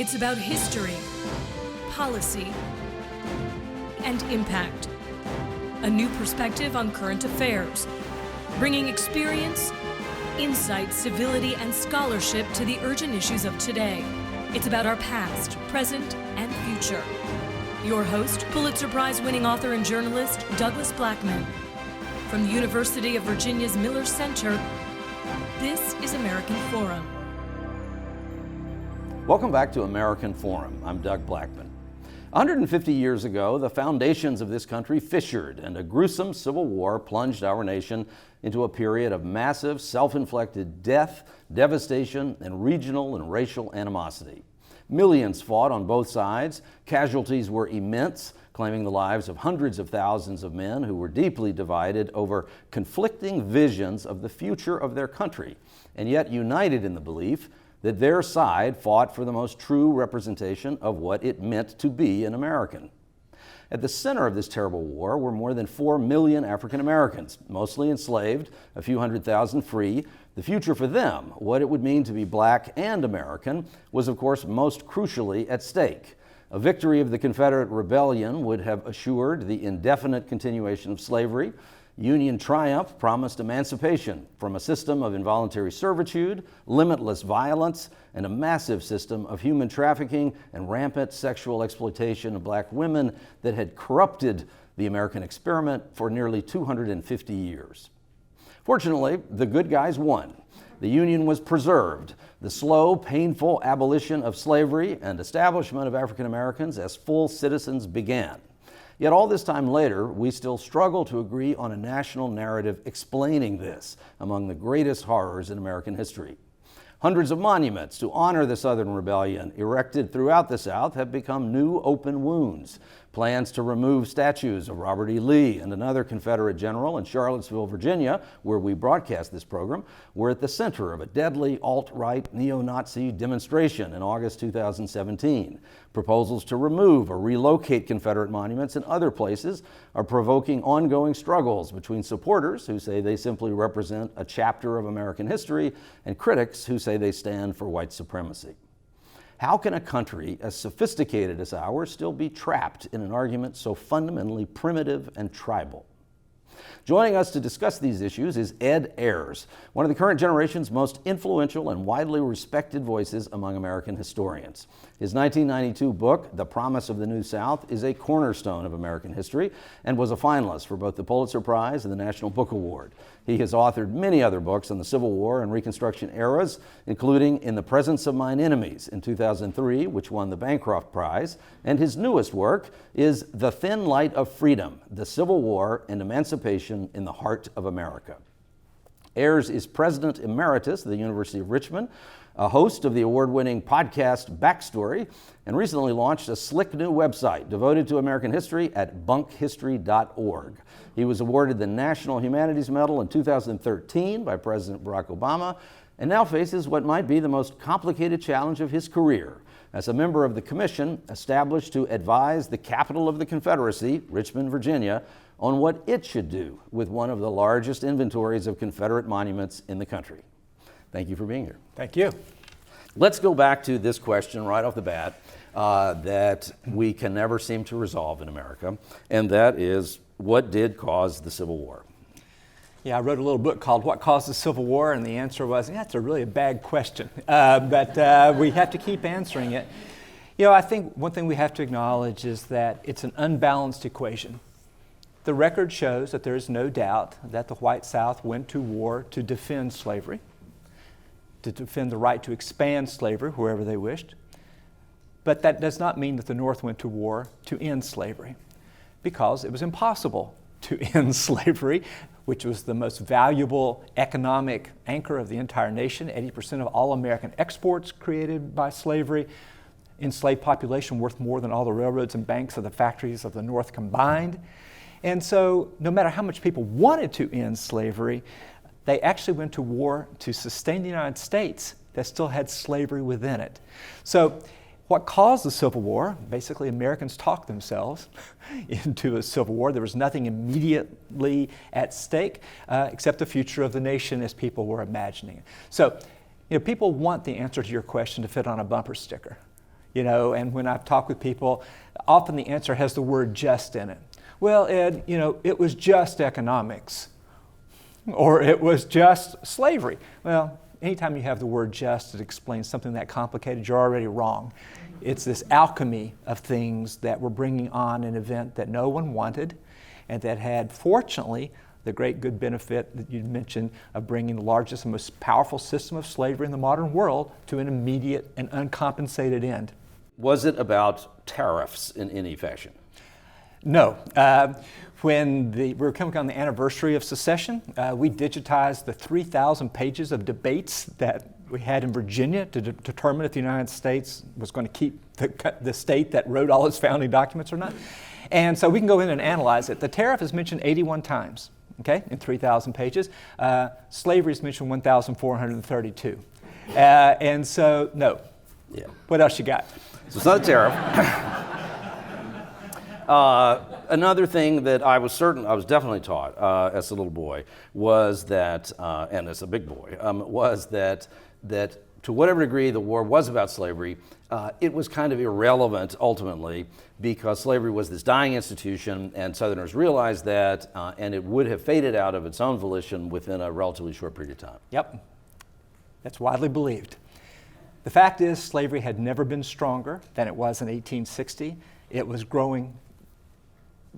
It's about history, policy, and impact. A new perspective on current affairs, bringing experience, insight, civility, and scholarship to the urgent issues of today. It's about our past, present, and future. Your host, Pulitzer Prize-winning author and journalist, Douglas Blackmon. From the University of Virginia's Miller Center, this is American Forum. Welcome back to American Forum. I'm Doug Blackmon. 150 years ago, the foundations of this country fissured and a gruesome civil war plunged our nation into a period of massive self-inflicted death, devastation, and regional and racial animosity. Millions fought on both sides. Casualties were immense, claiming the lives of hundreds of thousands of men who were deeply divided over conflicting visions of the future of their country, and yet united in the belief that their side fought for the most true representation of what it meant to be an American. At the center of this terrible war were more than 4 million African Americans, mostly enslaved, a few hundred thousand free. The future for them, what it would mean to be black and American, was of course most crucially at stake. A victory of the Confederate rebellion would have assured the indefinite continuation of slavery. Union triumph promised emancipation from a system of involuntary servitude, limitless violence, and a massive system of human trafficking and rampant sexual exploitation of black women that had corrupted the American experiment for nearly 250 years. Fortunately, the good guys won. The Union was preserved. The slow, painful abolition of slavery and establishment of African Americans as full citizens began. Yet all this time later, we still struggle to agree on a national narrative explaining this, among the greatest horrors in American history. Hundreds of monuments to honor the Southern Rebellion erected throughout the South have become new open wounds. Plans to remove statues of Robert E. Lee and another Confederate general in Charlottesville, Virginia, where we broadcast this program, were at the center of a deadly alt-right neo-Nazi demonstration in August 2017. Proposals to remove or relocate Confederate monuments in other places are provoking ongoing struggles between supporters who say they simply represent a chapter of American history and critics who say they stand for white supremacy. How can a country as sophisticated as ours still be trapped in an argument so fundamentally primitive and tribal? Joining us to discuss these issues is Ed Ayers, one of the current generation's most influential and widely respected voices among American historians. His 1992 book, The Promise of the New South, is a cornerstone of American history and was a finalist for both the Pulitzer Prize and the National Book Award. He has authored many other books on the Civil War and Reconstruction eras, including In the Presence of Mine Enemies in 2003, which won the Bancroft Prize, and his newest work is The Thin Light of Freedom, The Civil War and Emancipation in the Heart of America. Ayers is President Emeritus of the University of Richmond, a host of the award-winning podcast Backstory, and recently launched a slick new website devoted to American history at bunkhistory.org. He was awarded the National Humanities Medal in 2013 by President Barack Obama, and now faces what might be the most complicated challenge of his career as a member of the commission established to advise the capital of the Confederacy, Richmond, Virginia, on what it should do with one of the largest inventories of Confederate monuments in the country. Thank you for being here. Thank you. Let's go back to this question right off the bat that we can never seem to resolve in America, and that is, what did cause the Civil War? Yeah, I wrote a little book called What Caused the Civil War, and the answer was, that's a really bad question, but we have to keep answering it. You know, I think one thing we have to acknowledge is that it's an unbalanced equation. The record shows that there is no doubt that the white South went to war to defend slavery, to defend the right to expand slavery wherever they wished. But that does not mean that the North went to war to end slavery, because it was impossible to end slavery, which was the most valuable economic anchor of the entire nation. 80% of all American exports created by slavery. Enslaved population worth more than all the railroads and banks of the factories of the North combined. And so no matter how much people wanted to end slavery, they actually went to war to sustain the United States that still had slavery within it. So what caused the Civil War? Basically, Americans talked themselves into a civil war. There was nothing immediately at stake except the future of the nation as people were imagining it. So, people want the answer to your question to fit on a bumper sticker. And when I've talked with people, often the answer has the word just in it. Well, Ed, it was just economics, or it was just slavery. Well, anytime you have the word just, it explains something that complicated, you're already wrong. It's this alchemy of things that were bringing on an event that no one wanted, and that had, fortunately, the great good benefit that you mentioned of bringing the largest and most powerful system of slavery in the modern world to an immediate and uncompensated end. Was it about tariffs in any fashion? No. When we were coming on the anniversary of secession, we digitized the 3,000 pages of debates that we had in Virginia to determine if the United States was going to keep the state that wrote all its founding documents or not. And so we can go in and analyze it. The tariff is mentioned 81 times, in 3,000 pages. Slavery is mentioned 1,432. And so, no. Yeah. What else you got? So it's not a tariff. Another thing that I was definitely taught as a little boy was that, and as a big boy, was that to whatever degree the war was about slavery, it was kind of irrelevant ultimately, because slavery was this dying institution, and Southerners realized that, and it would have faded out of its own volition within a relatively short period of time. Yep, that's widely believed. The fact is, slavery had never been stronger than it was in 1860. It was growing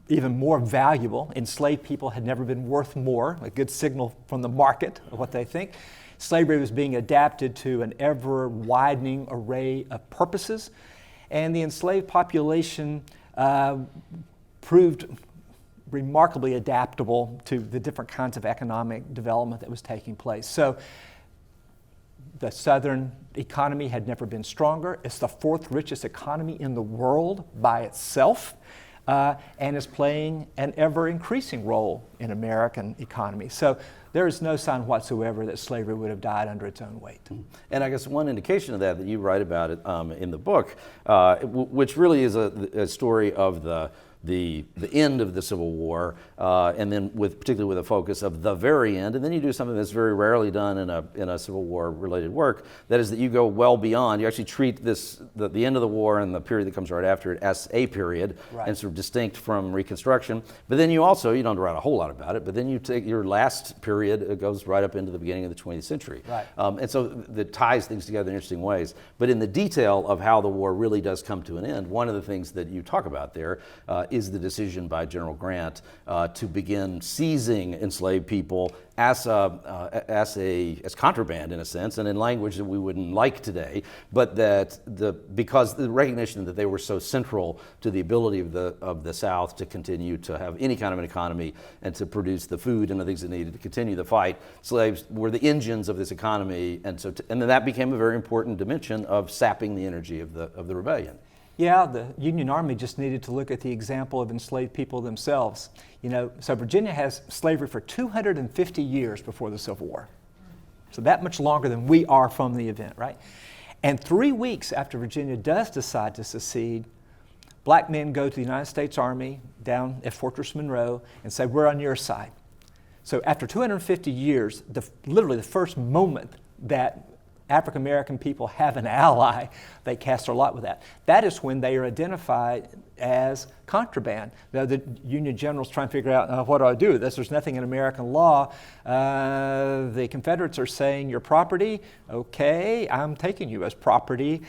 even more valuable. Enslaved people had never been worth more, a good signal from the market of what they think. Slavery was being adapted to an ever-widening array of purposes, and the enslaved population proved remarkably adaptable to the different kinds of economic development that was taking place. So the Southern economy had never been stronger. It's the fourth richest economy in the world by itself, and is playing an ever-increasing role in American economy. So there is no sign whatsoever that slavery would have died under its own weight. And I guess one indication of that you write about it in the book, which really is a story of the end of the Civil War, and then particularly with a focus of the very end, and then you do something that's very rarely done in a Civil War related work. That is that you go well beyond. You actually treat the end of the war and the period that comes right after it as a period, right, and sort of distinct from Reconstruction. But then you don't write a whole lot about it. But then you take your last period, it goes right up into the beginning of the 20th century, right. And so that ties things together in interesting ways. But in the detail of how the war really does come to an end, one of the things that you talk about there is the decision by General Grant to begin seizing enslaved people as contraband in a sense, and in language that we wouldn't like today, but because the recognition that they were so central to the ability of the South to continue to have any kind of an economy and to produce the food and the things it needed to continue the fight. Slaves were the engines of this economy, and then that became a very important dimension of sapping the energy of the rebellion. Yeah, the Union Army just needed to look at the example of enslaved people themselves. So Virginia has slavery for 250 years before the Civil War. So that much longer than we are from the event, right? And 3 weeks after Virginia does decide to secede, black men go to the United States Army down at Fortress Monroe and say, we're on your side. So after 250 years, literally the first moment that African American people have an ally, they cast their lot with that. That is when they are identified as contraband. Now, the Union generals try and figure out, what do I do with this? There's nothing in American law. The Confederates are saying, you're property. Okay, I'm taking you as property.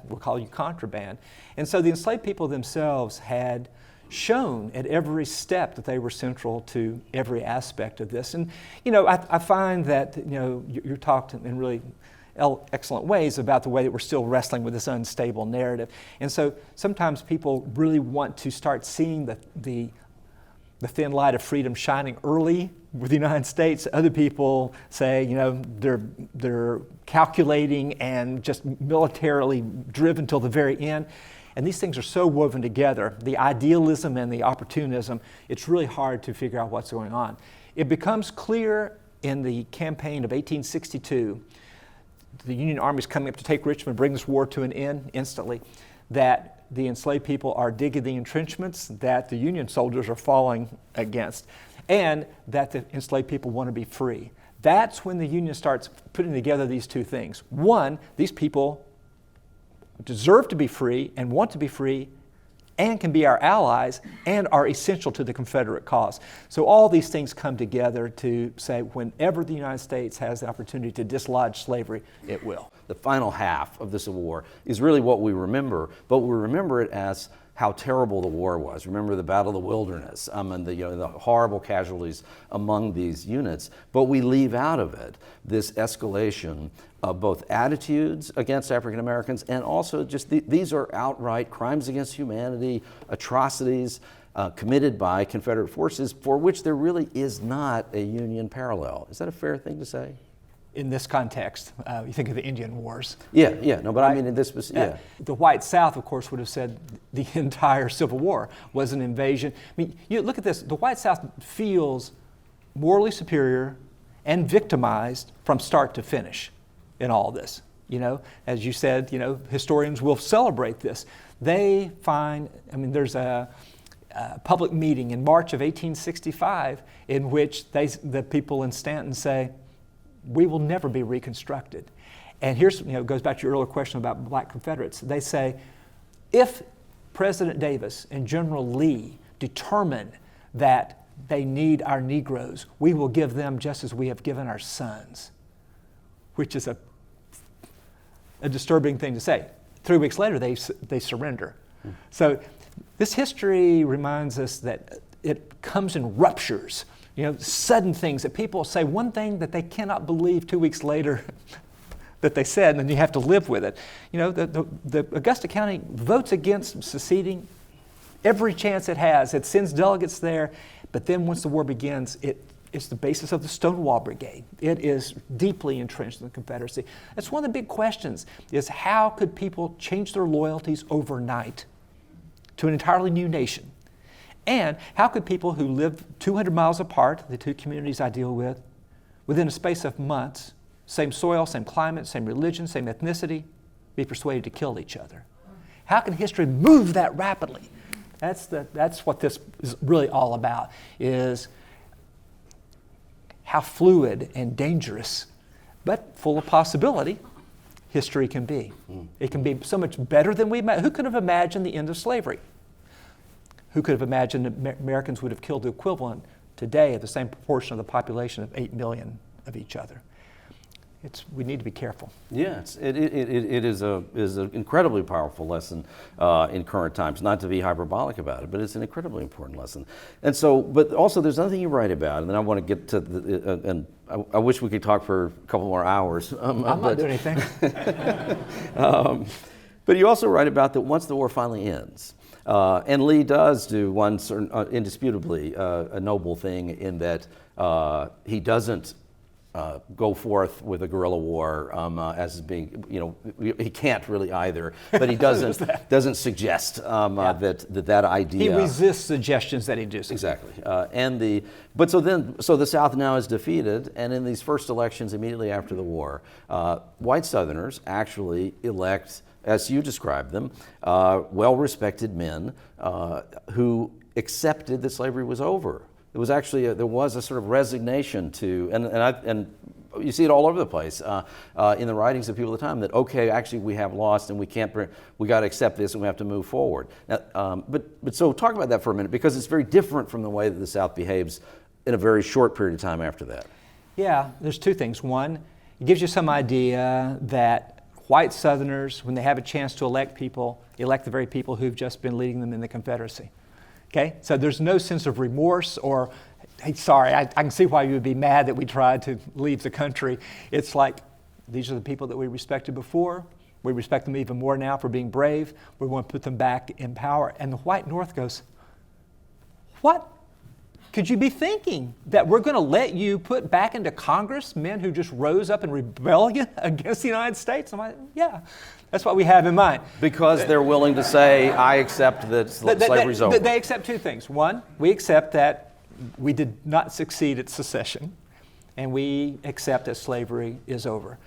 We'll call you contraband. And so the enslaved people themselves had shown at every step that they were central to every aspect of this. And, I find that, you're talked in really excellent ways about the way that we're still wrestling with this unstable narrative. And so sometimes people really want to start seeing the thin light of freedom shining early with the United States. Other people say, they're calculating and just militarily driven till the very end. And these things are so woven together, the idealism and the opportunism, it's really hard to figure out what's going on. It becomes clear in the campaign of 1862, the Union Army is coming up to take Richmond, bring this war to an end instantly, that the enslaved people are digging the entrenchments that the Union soldiers are falling against, and that the enslaved people want to be free. That's when the Union starts putting together these two things. One, these people deserve to be free and want to be free and can be our allies and are essential to the Confederate cause. So all these things come together to say whenever the United States has the opportunity to dislodge slavery, it will. The final half of the Civil War is really what we remember, but we remember it as how terrible the war was. Remember the Battle of the Wilderness and the horrible casualties among these units, but we leave out of it this escalation of both attitudes against African Americans and also just these are outright crimes against humanity, atrocities committed by Confederate forces for which there really is not a Union parallel. Is that a fair thing to say? In this context, you think of the Indian Wars. Yeah, no, but right? I mean in this specific, The white South, of course, would have said the entire Civil War was an invasion. I mean, you look at this, the white South feels morally superior and victimized from start to finish in all this. You know, as you said, you know, historians will celebrate this. They find, I mean, there's a public meeting in March of 1865 in which the people in Stanton say, we will never be reconstructed. And here's, you know, it goes back to your earlier question about black Confederates. They say, if President Davis and General Lee determine that they need our Negroes, we will give them just as we have given our sons, which is a disturbing thing to say. 3 weeks later, they surrender. So this history reminds us that it comes in ruptures. You know, sudden things that people say one thing that they cannot believe 2 weeks later that they said, and then you have to live with it. You know, the Augusta County votes against seceding every chance it has. It sends delegates there, but then once the war begins, it's the basis of the Stonewall Brigade. It is deeply entrenched in the Confederacy. That's one of the big questions, is how could people change their loyalties overnight to an entirely new nation? And how could people who live 200 miles apart, the two communities I deal with, within a space of months, same soil, same climate, same religion, same ethnicity, be persuaded to kill each other? How can history move that rapidly? That's what this is really all about, is how fluid and dangerous, but full of possibility, history can be. It can be so much better than we imagined. Who could have imagined the end of slavery? Who could have imagined that Americans would have killed the equivalent today of the same proportion of the population of 8 million of each other? We need to be careful. Yes, it is an incredibly powerful lesson in current times. Not to be hyperbolic about it, but it's an incredibly important lesson. And so, but also there's another thing you write about, and then I want to get to and I wish we could talk for a couple more hours. I'm not doing anything. But you also write about that once the war finally ends. And Lee does do one certain, indisputably a noble thing in that he doesn't go forth with a guerrilla war as being, you know, he can't really either, but he doesn't suggest that idea. He resists suggestions that he does. Exactly. So the South now is defeated, and in these first elections immediately after the war, white Southerners actually elect, as you described them, well-respected men who accepted that slavery was over. It was actually there was a sort of resignation to, and you see it all over the place in the writings of people at the time, that okay, actually we have lost and we got to accept this and we have to move forward. Now, but so talk about that for a minute, because it's very different from the way that the South behaves in a very short period of time after that. Yeah, there's two things. One, it gives you some idea that white Southerners, when they have a chance to elect the very people who've just been leading them in the Confederacy. Okay, so there's no sense of remorse or, hey, sorry, I can see why you would be mad that we tried to leave the country. It's like, these are the people that we respected before. We respect them even more now for being brave. We want to put them back in power. And the white North goes, what could you be thinking? That we're going to let you put back into Congress men who just rose up in rebellion against the United States? I'm like, yeah. That's what we have in mind. Because they're willing to say, I accept that slavery's over. They accept two things. One, we accept that we did not succeed at secession, and we accept that slavery is over.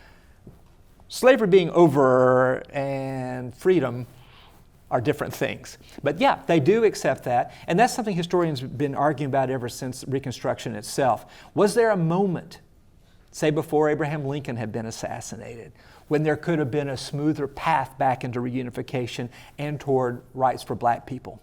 Slavery being over and freedom are different things. But yeah, they do accept that, and that's something historians have been arguing about ever since Reconstruction itself. Was there a moment, say before Abraham Lincoln had been assassinated, when there could have been a smoother path back into reunification and toward rights for black people?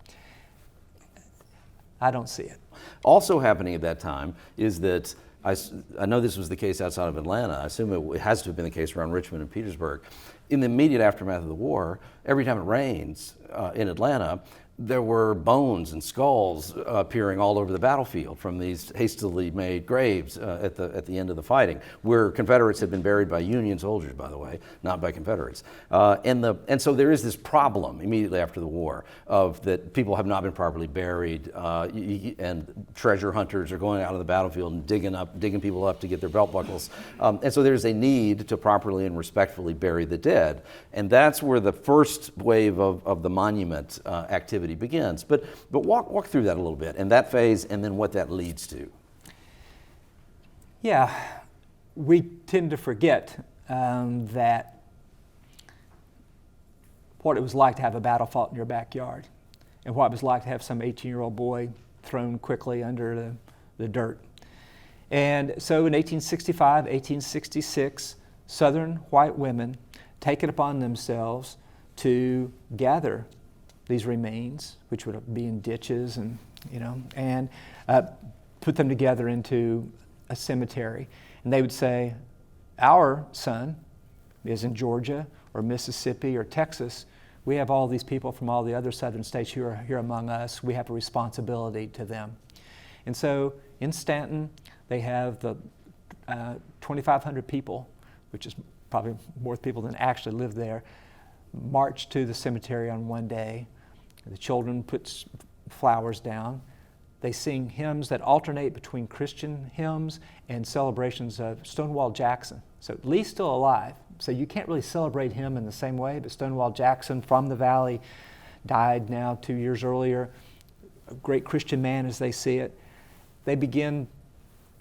I don't see it. Also happening at that time is that I know this was the case outside of Atlanta. I assume it has to have been the case around Richmond and Petersburg. In the immediate aftermath of the war, every time it rains in Atlanta, there were bones and skulls appearing all over the battlefield from these hastily made graves at the end of the fighting, where Confederates had been buried by Union soldiers, by the way, not by Confederates. And so there is this problem immediately after the war of that people have not been properly buried, and treasure hunters are going out of the battlefield and digging people up to get their belt buckles. And so there's a need to properly and respectfully bury the dead. And that's where the first wave of the monument activity begins. But walk through that a little bit, and that phase, and then what that leads to. Yeah, we tend to forget that what it was like to have a battle fought in your backyard, and what it was like to have some 18-year-old boy thrown quickly under the dirt. And so in 1865, 1866, Southern white women take it upon themselves to gather these remains, which would be in ditches and put them together into a cemetery. And they would say, our son is in Georgia or Mississippi or Texas. We have all these people from all the other southern states who are here among us. We have a responsibility to them. And so in Stanton, they have the 2,500 people, which is probably more people than actually live there, march to the cemetery on one day. The children put flowers down. They sing hymns that alternate between Christian hymns and celebrations of Stonewall Jackson. So Lee's still alive, so you can't really celebrate him in the same way, but Stonewall Jackson from the Valley died now 2 years earlier. A great Christian man as they see it. They begin,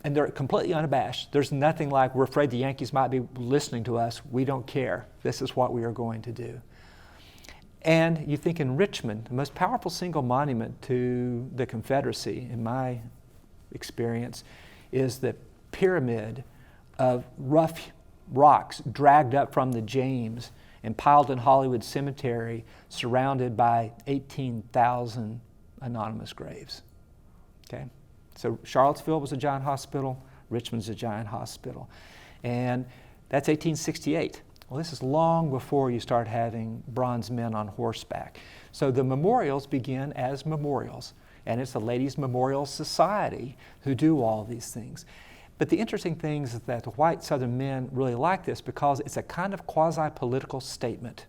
and they're completely unabashed. There's nothing like, we're afraid the Yankees might be listening to us. We don't care. This is what we are going to do. And you think in Richmond, the most powerful single monument to the Confederacy, in my experience, is the pyramid of rough rocks dragged up from the James and piled in Hollywood Cemetery, surrounded by 18,000 anonymous graves. Okay? So Charlottesville was a giant hospital, Richmond's a giant hospital. And that's 1868. Well, this is long before you start having bronze men on horseback. So the memorials begin as memorials, and it's the Ladies' Memorial Society who do all these things. But the interesting thing is that the white Southern men really like this because it's a kind of quasi-political statement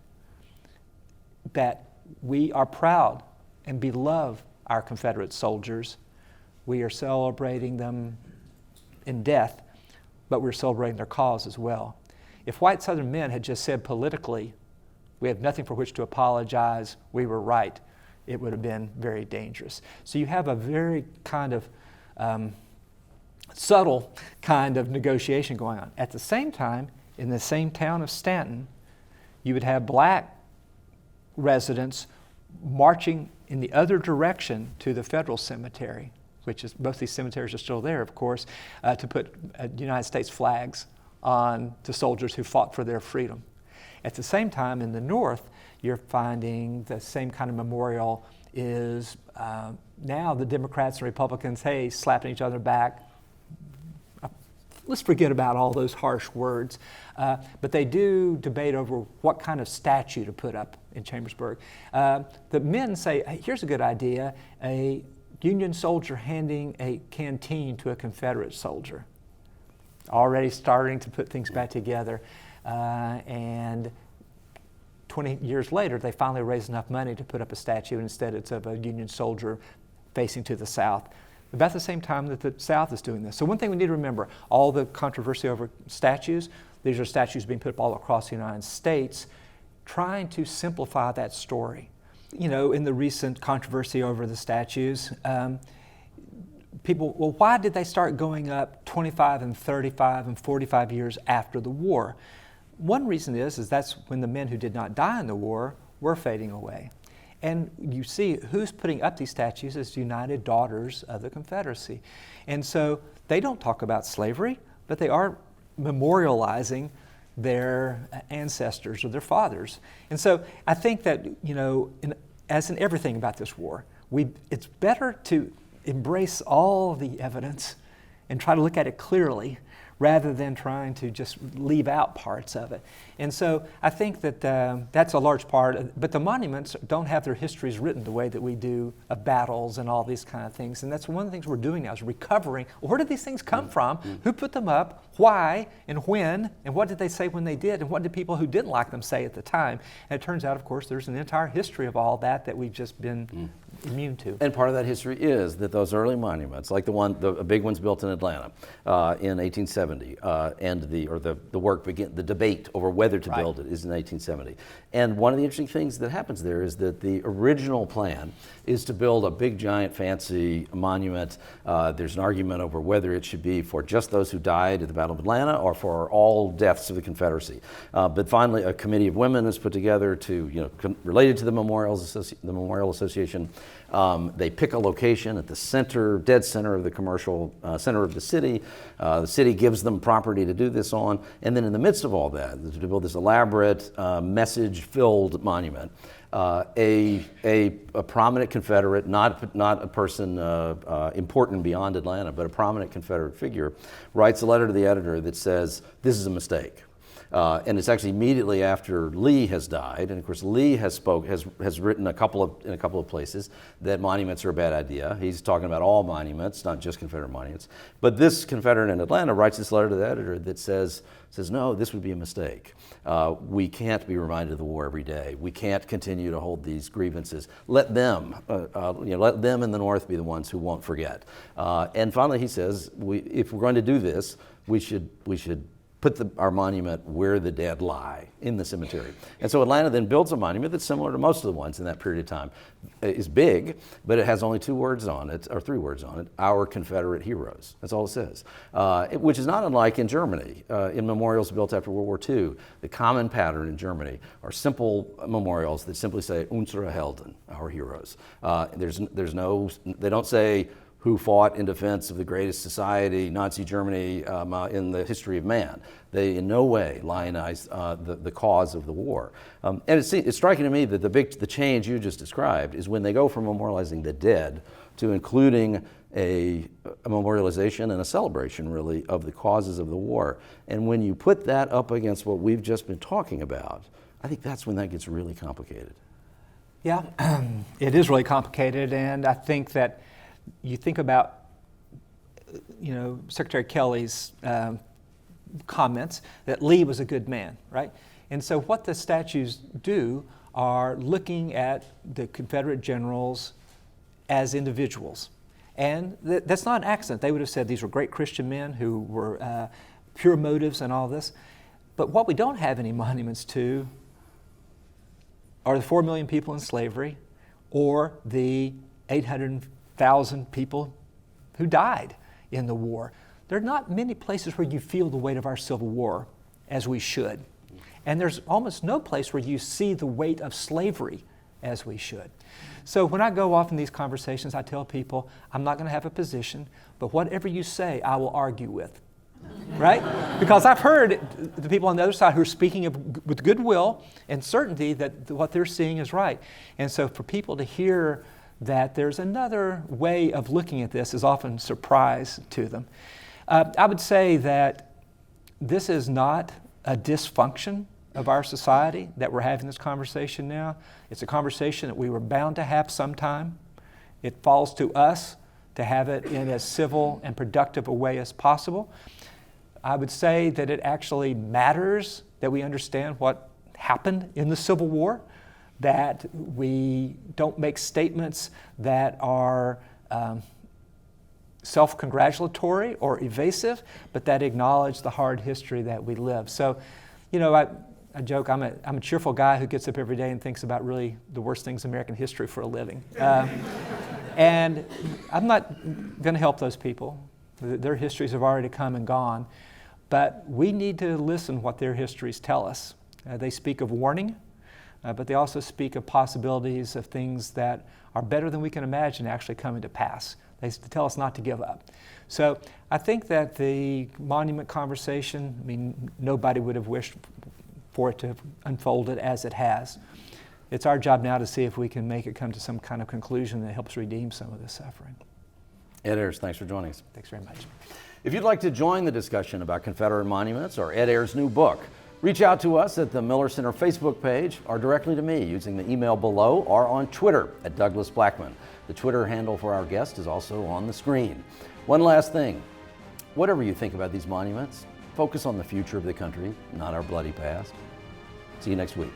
that we are proud and beloved our Confederate soldiers. We are celebrating them in death, but we're celebrating their cause as well. If white Southern men had just said politically, we have nothing for which to apologize, we were right, it would have been very dangerous. So you have a very kind of subtle kind of negotiation going on. At the same time, in the same town of Stanton, you would have black residents marching in the other direction to the federal cemetery, which is, both these cemeteries are still there, of course, to put United States flags on the soldiers who fought for their freedom. At the same time, in the North, you're finding the same kind of memorial is now the Democrats and Republicans, hey, slapping each other back. Let's forget about all those harsh words. But they do debate over what kind of statue to put up in Chambersburg. The men say, hey, here's a good idea, a Union soldier handing a canteen to a Confederate soldier. Already starting to put things back together. And 20 years later, they finally raised enough money to put up a statue, and instead it's of a Union soldier facing to the south. About the same time that the South is doing this. So one thing we need to remember, all the controversy over statues, these are statues being put up all across the United States, trying to simplify that story. You know, in the recent controversy over the statues, people, well, why did they start going up 25 and 35 and 45 years after the war? One reason is that's when the men who did not die in the war were fading away. And you see who's putting up these statues as United Daughters of the Confederacy. And so they don't talk about slavery, but they are memorializing their ancestors or their fathers. And so I think that, as in everything about this war, it's better to embrace all the evidence and try to look at it clearly rather than trying to just leave out parts of it. And so I think that that's a large part, but the monuments don't have their histories written the way that we do of battles and all these kind of things. And that's one of the things we're doing now is recovering. Where did these things come from? Who put them up? Why and when? And what did they say when they did? And what did people who didn't like them say at the time? And it turns out, of course, there's an entire history of all that we've just been immune to. And part of that history is that those early monuments, like the big ones built in Atlanta in 1870, and the debate over whether to build it is in 1870. And one of the interesting things that happens there is that the original plan is to build a big, giant, fancy monument. There's an argument over whether it should be for just those who died at the Battle of Atlanta or for all deaths of the Confederacy. But finally, a committee of women is put together related to the Memorial Association. They pick a location at the dead center of the commercial center of the city. The city gives them property to do this on, and then in the midst of all that, to build this elaborate, message-filled monument, a prominent Confederate, not a person important beyond Atlanta, but a prominent Confederate figure, writes a letter to the editor that says, "This is a mistake." And it's actually immediately after Lee has died, and of course Lee has written in a couple of places that monuments are a bad idea. He's talking about all monuments, not just Confederate monuments. But this Confederate in Atlanta writes this letter to the editor that says no, this would be a mistake. We can't be reminded of the war every day. We can't continue to hold these grievances. Let them in the North be the ones who won't forget. And finally, he says, if we're going to do this, we should put our monument where the dead lie, in the cemetery. And so Atlanta then builds a monument that's similar to most of the ones in that period of time. It's big, but it has only 2 words on it, or 3 words on it, "Our Confederate Heroes." That's all it says, which is not unlike in Germany. In memorials built after World War II, the common pattern in Germany are simple memorials that simply say, "Unsere Helden," our heroes. They don't say, "Who fought in defense of the greatest society, Nazi Germany, in the history of man." They in no way lionize the cause of the war. And it's striking to me that the change you just described is when they go from memorializing the dead to including a memorialization and a celebration, really, of the causes of the war. And when you put that up against what we've just been talking about, I think that's when that gets really complicated. Yeah, it is really complicated, and I think that you think about, Secretary Kelly's comments that Lee was a good man, right? And so what the statues do are looking at the Confederate generals as individuals. And that's not an accident. They would have said these were great Christian men who were pure motives and all this. But what we don't have any monuments to are the 4 million people in slavery or the 800,000 people who died in the war. There are not many places where you feel the weight of our Civil War as we should. And there's almost no place where you see the weight of slavery as we should. So when I go off in these conversations, I tell people, I'm not going to have a position, but whatever you say, I will argue with. Right? Because I've heard the people on the other side who are speaking with goodwill and certainty that what they're seeing is right. And so for people to hear that there's another way of looking at this is often a surprise to them. I would say that this is not a dysfunction of our society that we're having this conversation now. It's a conversation that we were bound to have sometime. It falls to us to have it in as civil and productive a way as possible. I would say that it actually matters that we understand what happened in the Civil War, that we don't make statements that are self-congratulatory or evasive, but that acknowledge the hard history that we live. So, I joke, I'm a cheerful guy who gets up every day and thinks about really the worst things in American history for a living. And I'm not going to help those people. Their histories have already come and gone. But we need to listen what their histories tell us. They speak of warning, but they also speak of possibilities of things that are better than we can imagine actually coming to pass. They tell us not to give up. So I think that the monument conversation, I mean, nobody would have wished for it to have unfolded as it has. It's our job now to see if we can make it come to some kind of conclusion that helps redeem some of the suffering. Ed Ayers, thanks for joining us. Thanks very much. If you'd like to join the discussion about Confederate monuments or Ed Ayers' new book, reach out to us at the Miller Center Facebook page or directly to me using the email below or on Twitter at Douglas Blackman. The Twitter handle for our guest is also on the screen. One last thing, whatever you think about these monuments, focus on the future of the country, not our bloody past. See you next week.